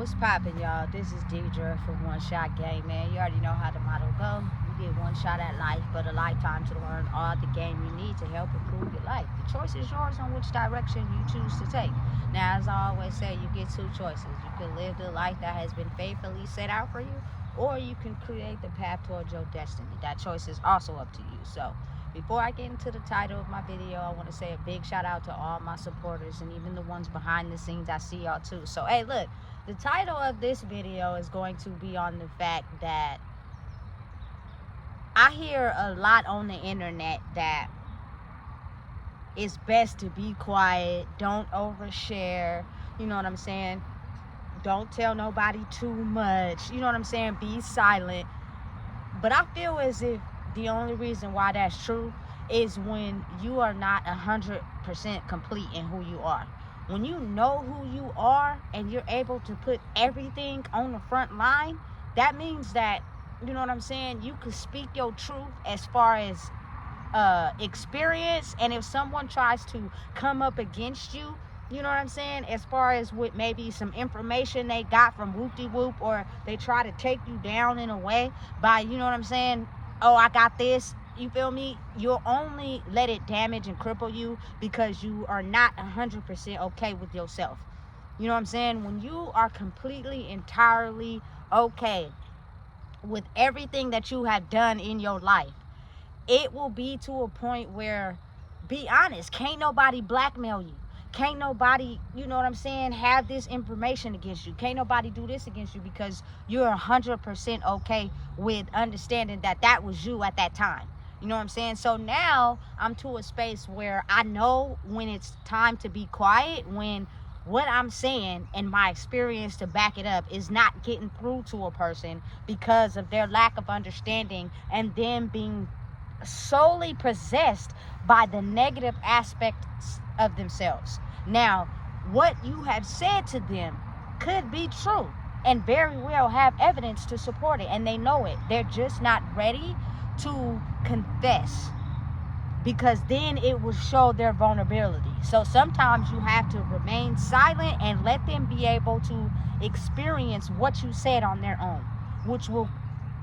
What's poppin', y'all? This is Deidre from One Shot Game, man. You already know how the motto go. You get one shot at life, but a lifetime to learn all the game you need to help improve your life. The choice is yours on which direction you choose to take. Now, as I always say, you get two choices. You can live the life that has been faithfully set out for you, or you can create the path towards your destiny. That choice is also up to you. So, before I get into the title of my video, I want to say a big shout out to all my supporters and even the ones behind the scenes. I see y'all too. So, hey, look, the title of this video is going to be on the fact that I hear a lot on the internet that it's best to be quiet, don't overshare, you know what I'm saying? Don't tell nobody too much, you know what I'm saying? Be silent. But I feel as if the only reason why that's true is when you are not 100% complete in who you are. When you know who you are and you're able to put everything on the front line, that means that, you know what I'm saying, you can speak your truth as far as experience. And if someone tries to come up against you, you know what I'm saying, as far as with maybe some information they got from whoop-de-whoop, or they try to take you down in a way by, you know what I'm saying, oh, I got this, you feel me? You'll only let it damage and cripple you because you are not 100% okay with yourself. You know what I'm saying? When you are completely, entirely okay with everything that you have done in your life, it will be to a point where, be honest, can't nobody blackmail you. Can't nobody, you know what I'm saying, have this information against you. Can't nobody do this against you because you're 100% okay with understanding that that was you at that time. You know what I'm saying? So now I'm to a space where I know when it's time to be quiet, when what I'm saying and my experience to back it up is not getting through to a person because of their lack of understanding and them being solely possessed by the negative aspects of themselves. Now, what you have said to them could be true and very well have evidence to support it, and they know it. They're just not ready to confess, because then it will show their vulnerability. So sometimes you have to remain silent and let them be able to experience what you said on their own, which will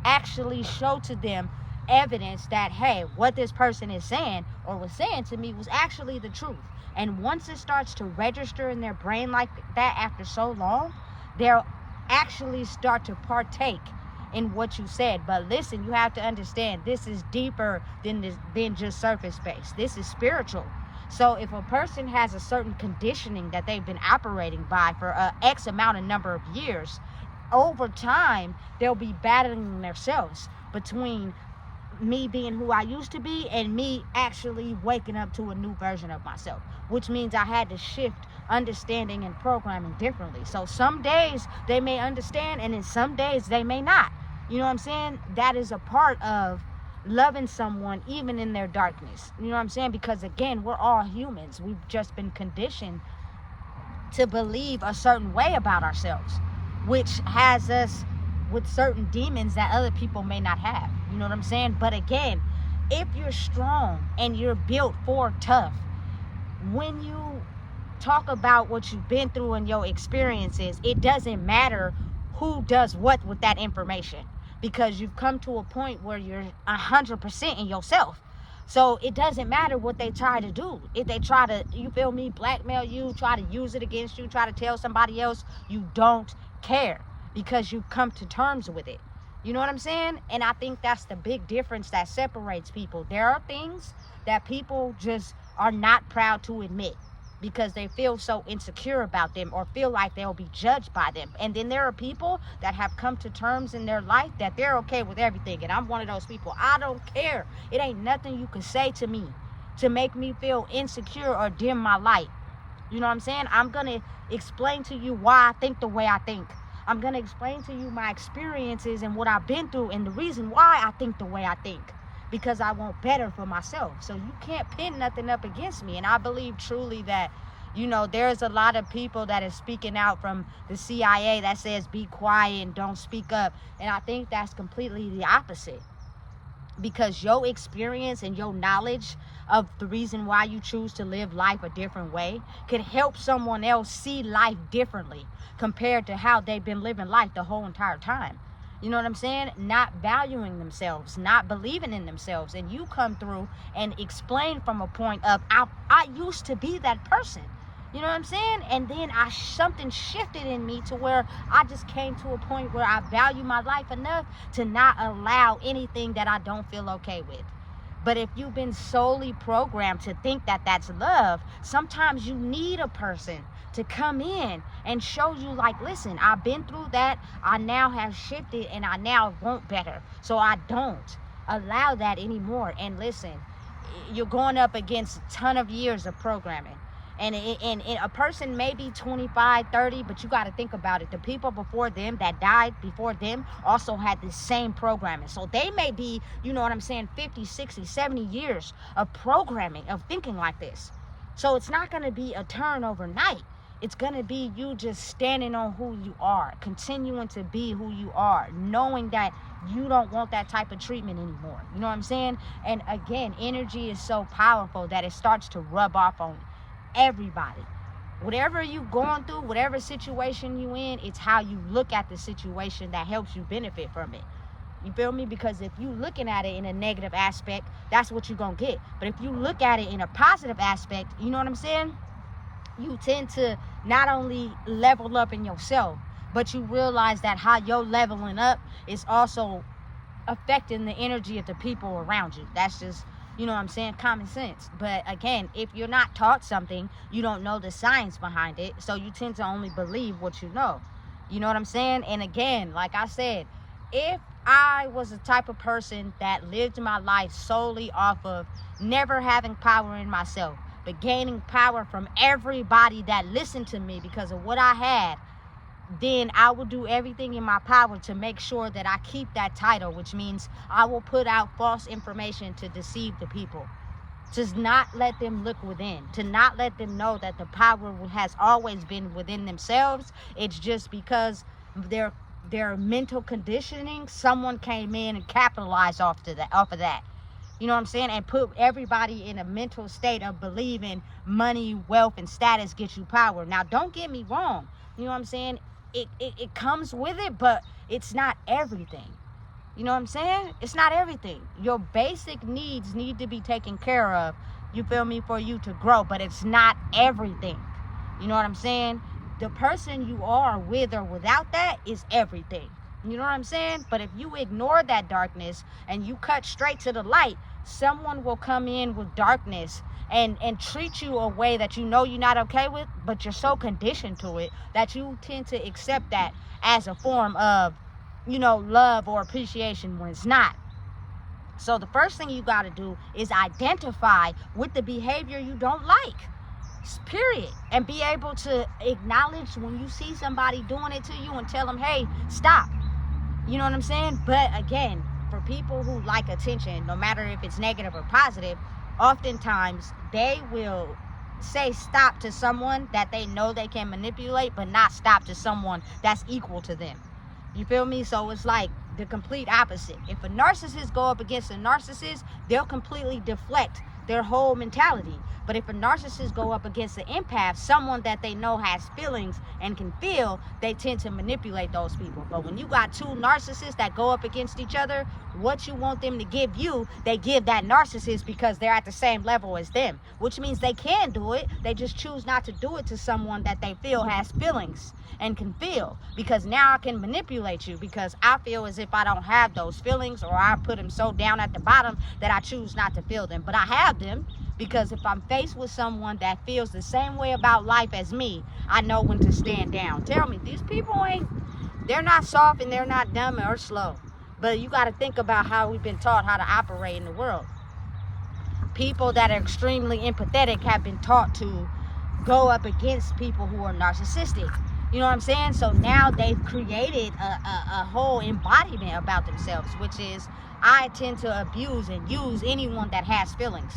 actually show to them evidence that, hey, what this person is saying or was saying to me was actually the truth. And once it starts to register in their brain like that after so long, they'll actually start to partake in what you said. But listen, you have to understand, this is deeper than just surface based. This is spiritual. So if a person has a certain conditioning that they've been operating by for a X amount of number of years, over time they'll be battling themselves between me being who I used to be and me actually waking up to a new version of myself, which means I had to shift understanding and programming differently. So some days they may understand, and then some days they may not. You know what I'm saying? That is a part of loving someone even in their darkness. You know what I'm saying? Because again, we're all humans. We've just been conditioned to believe a certain way about ourselves, which has us with certain demons that other people may not have. You know what I'm saying? But again, if you're strong and you're built for tough, when you talk about what you've been through and your experiences, it doesn't matter who does what with that information, because you've come to a point where you're 100% in yourself. So it doesn't matter what they try to do. If they try to, you feel me, blackmail you, try to use it against you, try to tell somebody else, you don't care, because you've come to terms with it. You know what I'm saying? And I think that's the big difference that separates people. There are things that people just are not proud to admit because they feel so insecure about them or feel like they'll be judged by them. And then there are people that have come to terms in their life that they're okay with everything. And I'm one of those people. I don't care. It ain't nothing you can say to me to make me feel insecure or dim my light. You know what I'm saying? I'm going to explain to you why I think the way I think. I'm going to explain to you my experiences and what I've been through and the reason why I think the way I think, because I want better for myself. So you can't pin nothing up against me. And I believe truly that, you know, there's a lot of people that is speaking out from the CIA that says be quiet and don't speak up. And I think that's completely the opposite. because your experience and your knowledge of the reason why you choose to live life a different way could help someone else see life differently compared to how they've been living life the whole entire time. You know what I'm saying? Not valuing themselves, not believing in themselves. And you come through and explain from a point of, I used to be that person. You know what I'm saying? And then something shifted in me to where I just came to a point where I value my life enough to not allow anything that I don't feel okay with. But if you've been solely programmed to think that that's love, sometimes you need a person to come in and show you, like, listen, I've been through that. I now have shifted and I now want better. So I don't allow that anymore. And listen, you're going up against a ton of years of programming. And a person may be 25, 30, but you got to think about it. The people before them that died before them also had the same programming. So they may be, you know what I'm saying, 50, 60, 70 years of programming, of thinking like this. So it's not going to be a turn overnight. It's going to be you just standing on who you are, continuing to be who you are, knowing that you don't want that type of treatment anymore. You know what I'm saying? And again, energy is so powerful that it starts to rub off on everybody. Whatever you going through, whatever situation you in, it's how you look at the situation that helps you benefit from it. You feel me? Because if you looking at it in a negative aspect, that's what you're gonna get. But if you look at it in a positive aspect, you know what I'm saying? You tend to not only level up in yourself, but you realize that how you're leveling up is also affecting the energy of the people around you. That's just, you know what I'm saying, common sense. But again, if you're not taught something, you don't know the science behind it, so you tend to only believe what you know. You know what I'm saying? And again, like I said, if I was the type of person that lived my life solely off of never having power in myself, but gaining power from everybody that listened to me because of what I had, then I will do everything in my power to make sure that I keep that title, which means I will put out false information to deceive the people, to not let them look within, to not let them know that the power has always been within themselves. It's just because their mental conditioning, someone came in and capitalized off of that. You know what I'm saying? And put everybody in a mental state of believing money, wealth, and status get you power. Now, don't get me wrong. You know what I'm saying? It comes with it, but it's not everything. You know what I'm saying? It's not everything. Your basic needs need to be taken care of, you feel me, for you to grow, but it's not everything. You know what I'm saying? The person you are with or without that is everything. You know what I'm saying? But if you ignore that darkness and you cut straight to the light, someone will come in with darkness and treat you a way that you know you're not okay with, but you're so conditioned to it that you tend to accept that as a form of, you know, love or appreciation when it's not. So the first thing you got to do is identify with the behavior you don't like, period, and be able to acknowledge when you see somebody doing it to you and tell them, hey, stop. You know what I'm saying? But again, for people who like attention, no matter if it's negative or positive, oftentimes they will say stop to someone that they know they can manipulate, but not stop to someone that's equal to them. You feel me? So it's like the complete opposite. If a narcissist go up against a narcissist, they'll completely deflect their whole mentality. But if a narcissist go up against an empath, someone that they know has feelings and can feel, they tend to manipulate those people. But when you got two narcissists that go up against each other, what you want them to give you, they give that narcissist because they're at the same level as them, which means they can do it. They just choose not to do it to someone that they feel has feelings and can feel, because now I can manipulate you because I feel as if I don't have those feelings, or I put them so down at the bottom that I choose not to feel them. But I have them, because if I'm faced with someone that feels the same way about life as me, I know when to stand down. Tell me, these people they're not soft and they're not dumb or slow. But you got to think about how we've been taught how to operate in the world. People that are extremely empathetic have been taught to go up against people who are narcissistic. You know what I'm saying? So now they've created a whole embodiment about themselves, which is, I tend to abuse and use anyone that has feelings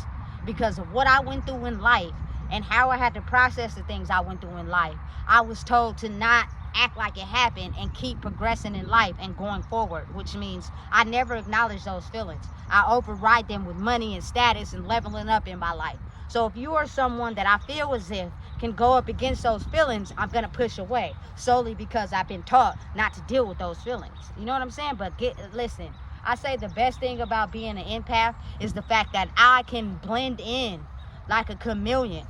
because of what I went through in life and how I had to process the things I went through in life. I was told to not act like it happened and keep progressing in life and going forward, which means I never acknowledge those feelings. I override them with money and status and leveling up in my life. So if you are someone that I feel as if can go up against those feelings, I'm going to push away solely because I've been taught not to deal with those feelings. You know what I'm saying? But listen, I say the best thing about being an empath is the fact that I can blend in like a chameleon.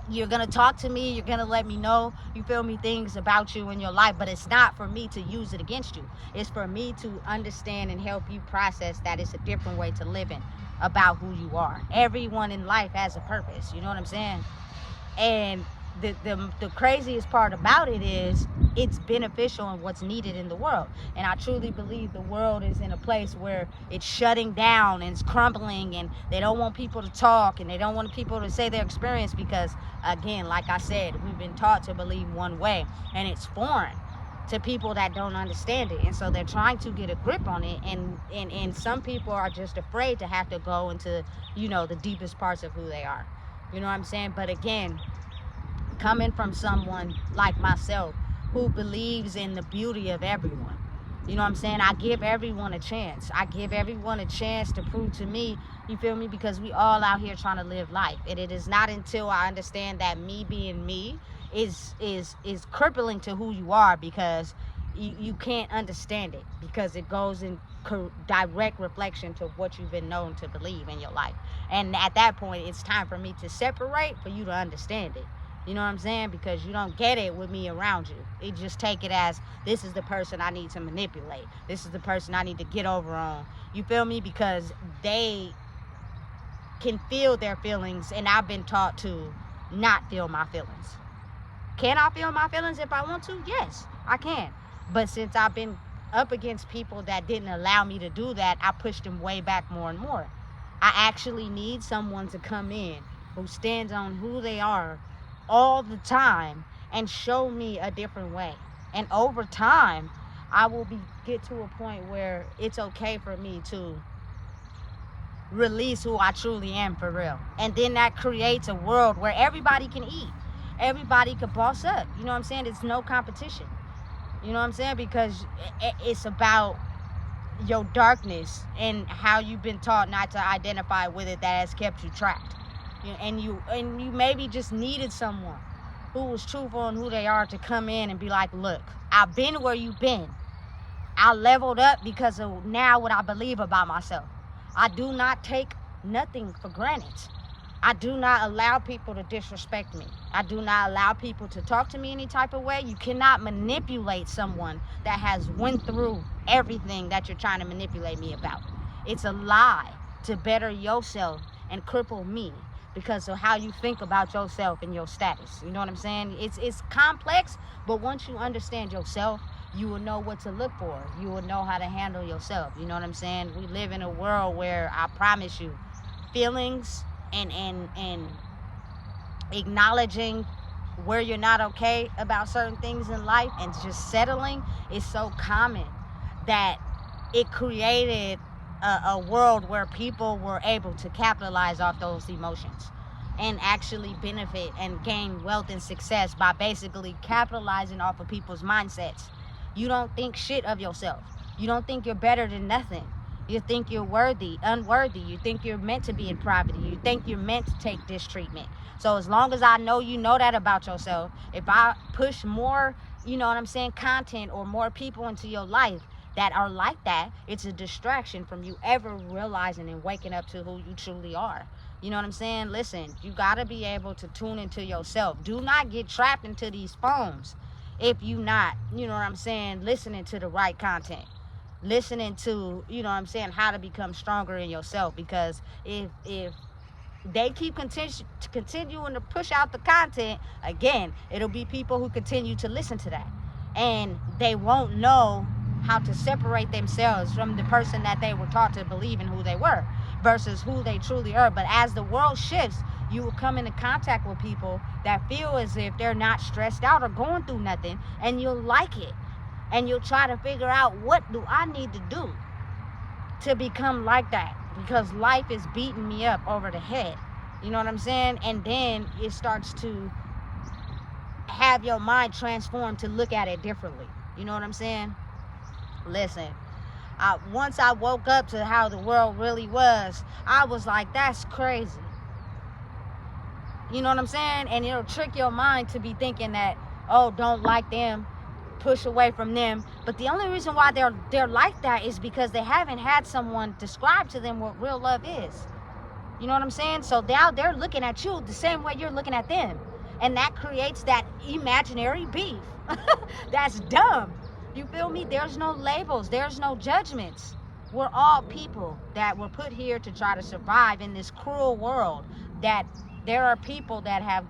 You're going to talk to me, you're going to let me know, you feel me, things about you in your life, but it's not for me to use it against you. It's for me to understand and help you process that it's a different way to live in about who you are. Everyone in life has a purpose, you know what I'm saying? And the craziest part about it is it's beneficial in what's needed in the world. And I truly believe the world is in a place where it's shutting down and it's crumbling, and they don't want people to talk and they don't want people to say their experience because, again, like I said, we've been taught to believe one way, and it's foreign to people that don't understand it. And so they're trying to get a grip on it, and some people are just afraid to have to go into, you know, the deepest parts of who they are. You know what I'm saying? But again, coming from someone like myself who believes in the beauty of everyone, you know what I'm saying? I give everyone a chance. I give everyone a chance to prove to me, you feel me? Because we all out here trying to live life. And it is not until I understand that me being me is crippling to who you are, because you can't understand it, because it goes in direct reflection to what you've been known to believe in your life. And at that point, it's time for me to separate for you to understand it. You know what I'm saying? Because you don't get it with me around you. You just take it as, this is the person I need to manipulate. This is the person I need to get over on. You feel me? Because they can feel their feelings, and I've been taught to not feel my feelings. Can I feel my feelings if I want to? Yes, I can. But since I've been up against people that didn't allow me to do that, I pushed them way back more and more. I actually need someone to come in who stands on who they are all the time and show me a different way. And over time, I will get to a point where it's okay for me to release who I truly am for real. And then that creates a world where everybody can eat. Everybody can boss up. You know what I'm saying? It's no competition. You know what I'm saying? Because it's about your darkness and how you've been taught not to identify with it, that has kept you trapped. And you maybe just needed someone who was truthful on who they are to come in and be like, look, I've been where you've been. I leveled up because of now what I believe about myself. I do not take nothing for granted. I do not allow people to disrespect me. I do not allow people to talk to me any type of way. You cannot manipulate someone that has went through everything that you're trying to manipulate me about. It's a lie to better yourself and cripple me because of how you think about yourself and your status. You know what I'm saying? It's complex, but once you understand yourself, you will know what to look for. You will know how to handle yourself. You know what I'm saying? We live in a world where, I promise you, feelings and acknowledging where you're not okay about certain things in life and just settling is so common that it created a world where people were able to capitalize off those emotions and actually benefit and gain wealth and success by basically capitalizing off of people's mindsets. You don't think shit of yourself. You don't think you're better than nothing. You think you're unworthy. You think you're meant to be in poverty. You think you're meant to take this treatment. So as long as I know you know that about yourself, if I push more, you know what I'm saying, content or more people into your life that are like that, it's a distraction from you ever realizing and waking up to who you truly are. You know what I'm saying? Listen, you got to be able to tune into yourself. Do not get trapped into these phones if you not, you know what I'm saying, listening to the right content. Listening to, you know what I'm saying, how to become stronger in yourself. Because if they keep continuing to push out the content, again, it'll be people who continue to listen to that. And they won't know how to separate themselves from the person that they were taught to believe in who they were versus who they truly are. But as the world shifts, you will come into contact with people that feel as if they're not stressed out or going through nothing, and you'll like it. And you'll try to figure out, what do I need to do to become like that? Because life is beating me up over the head. You know what I'm saying? And then it starts to have your mind transformed to look at it differently. You know what I'm saying? Listen, once I woke up to how the world really was, I was like, that's crazy. You know what I'm saying? And it'll trick your mind to be thinking that, oh, don't like them, push away from them. But the only reason why they're like that is because they haven't had someone describe to them what real love is. You know what I'm saying? So now they're looking at you the same way you're looking at them. And that creates that imaginary beef. That's dumb. You feel me? There's no labels. There's no judgments. We're all people that were put here to try to survive in this cruel world. That there are people that have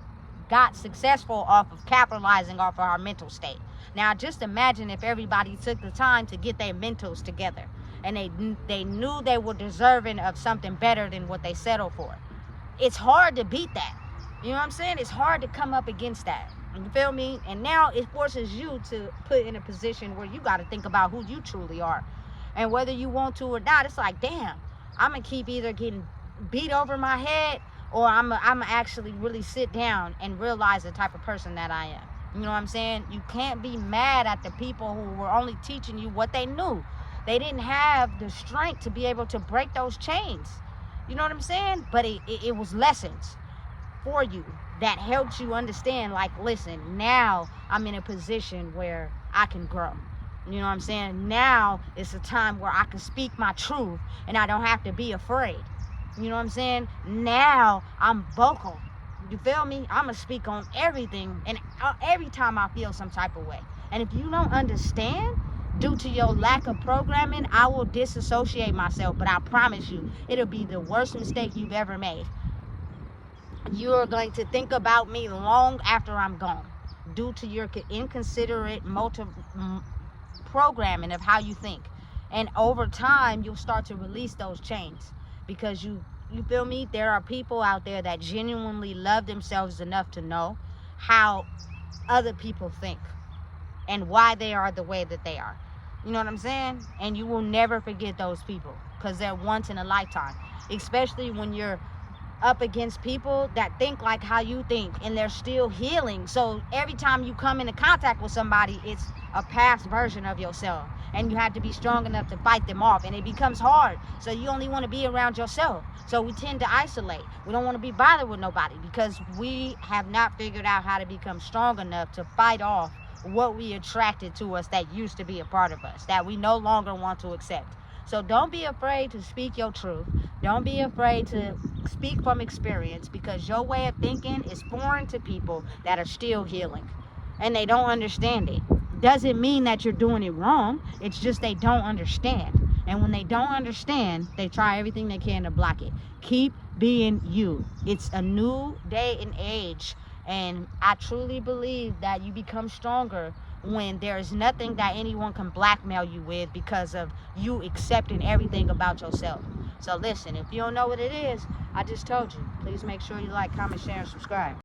got successful off of capitalizing off of our mental state. Now, just imagine if everybody took the time to get their mentals together and they knew they were deserving of something better than what they settled for. It's hard to beat that. You know what I'm saying? It's hard to come up against that. You feel me? And now it forces you to put in a position where you got to think about who you truly are. And whether you want to or not, it's like, damn, I'm going to keep either getting beat over my head or I'm actually really sit down and realize the type of person that I am. You know what I'm saying? You can't be mad at the people who were only teaching you what they knew. They didn't have the strength to be able to break those chains. You know what I'm saying? But it was lessons for you that helped you understand, like, listen, now I'm in a position where I can grow. You know what I'm saying? Now it's a time where I can speak my truth and I don't have to be afraid. You know what I'm saying? Now I'm vocal. You feel me? I'm going to speak on everything and every time I feel some type of way. And if you don't understand, due to your lack of programming, I will disassociate myself. But I promise you, it'll be the worst mistake you've ever made. You're going to think about me long after I'm gone due to your inconsiderate programming of how you think. And over time, you'll start to release those chains because you feel me? There are people out there that genuinely love themselves enough to know how other people think and why they are the way that they are. You know what I'm saying? And you will never forget those people because they're once in a lifetime, especially when you're up against people that think like how you think and they're still healing. So every time you come into contact with somebody, it's a past version of yourself and you have to be strong enough to fight them off, and it becomes hard. So you only want to be around yourself. So we tend to isolate. We don't want to be bothered with nobody because we have not figured out how to become strong enough to fight off what we attracted to us that used to be a part of us that we no longer want to accept. So don't be afraid to speak your truth. Don't be afraid to speak from experience because your way of thinking is foreign to people that are still healing and they don't understand it. Doesn't mean that you're doing it wrong. It's just they don't understand. And when they don't understand, they try everything they can to block it. Keep being you. It's a new day and age. And I truly believe that you become stronger when there is nothing that anyone can blackmail you with because of you accepting everything about yourself. So listen, if you don't know what it is, I just told you. Please make sure you like, comment, share, and subscribe.